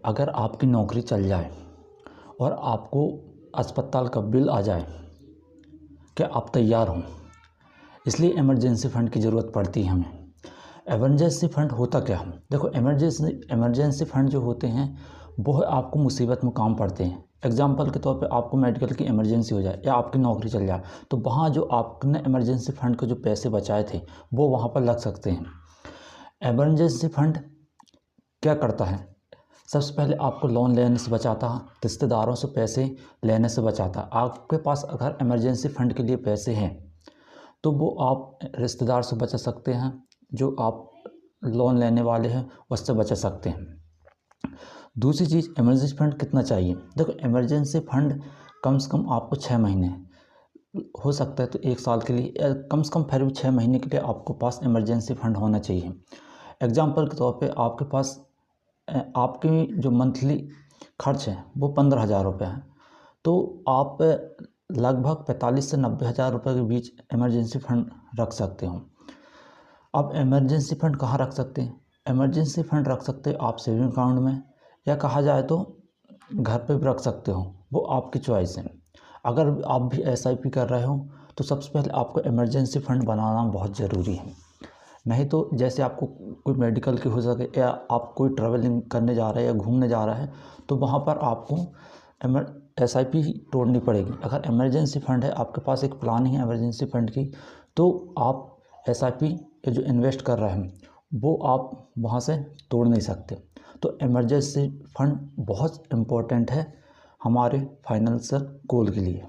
अगर आपकी नौकरी चल जाए और आपको अस्पताल का बिल आ जाए, क्या आप तैयार हों? इसलिए इमरजेंसी फ़ंड की ज़रूरत पड़ती है हमें। इमरजेंसी फ़ंड होता क्या है? देखो, इमरजेंसी फ़ंड जो होते हैं वो आपको मुसीबत में काम पड़ते हैं। एग्जाम्पल के तौर पे आपको मेडिकल की इमरजेंसी हो जाए या आपकी नौकरी चल जाए, तो वहाँ जो आपने इमरजेंसी फ़ंड के जो पैसे बचाए थे वो वहाँ पर लग सकते हैं। इमरजेंसी फ़ंड क्या करता है? सबसे पहले आपको लोन लेने से बचाता है, रिश्तेदारों से पैसे लेने से बचाता है। आपके पास अगर इमरजेंसी फ़ंड के लिए पैसे हैं तो वो आप रिश्तेदार से बचा सकते हैं, जो आप लोन लेने वाले हैं उससे बचा सकते हैं। दूसरी चीज़, इमरजेंसी फ़ंड कितना चाहिए? देखो, इमरजेंसी फ़ंड कम से कम आपको 6 महीने, हो सकता है तो 1 साल के लिए, कम से कम फिर भी 6 महीने के लिए आपको पास इमरजेंसी फ़ंड होना चाहिए। एग्जाम्पल के तौर पे आपके पास आपकी जो मंथली खर्च है वो 15,000 रुपये है, तो आप लगभग 45 से 90,000 रुपये के बीच इमरजेंसी फ़ंड रख सकते हो। अब इमरजेंसी फ़ंड कहाँ रख सकते हैं? इमरजेंसी फ़ंड रख सकते हो आप सेविंग अकाउंट में, या कहा जाए तो घर पे भी रख सकते हो, वो आपकी चॉइस है। अगर आप भी SIP कर रहे हो तो सबसे पहले आपको इमरजेंसी फ़ंड बनाना बहुत ज़रूरी है। नहीं तो जैसे आपको कोई मेडिकल की हो सके, या आप कोई ट्रैवलिंग करने जा रहे हैं या घूमने जा रहा है, तो वहाँ पर आपको SIP तोड़नी पड़ेगी। अगर इमरजेंसी फ़ंड है, आपके पास एक प्लानिंग है इमरजेंसी फ़ंड की, तो आप SIP या जो इन्वेस्ट कर रहे हैं वो आप वहाँ से तोड़ नहीं सकते। तो इमरजेंसी फ़ंड बहुत इम्पोर्टेंट है हमारे फाइनेंशियल गोल के लिए।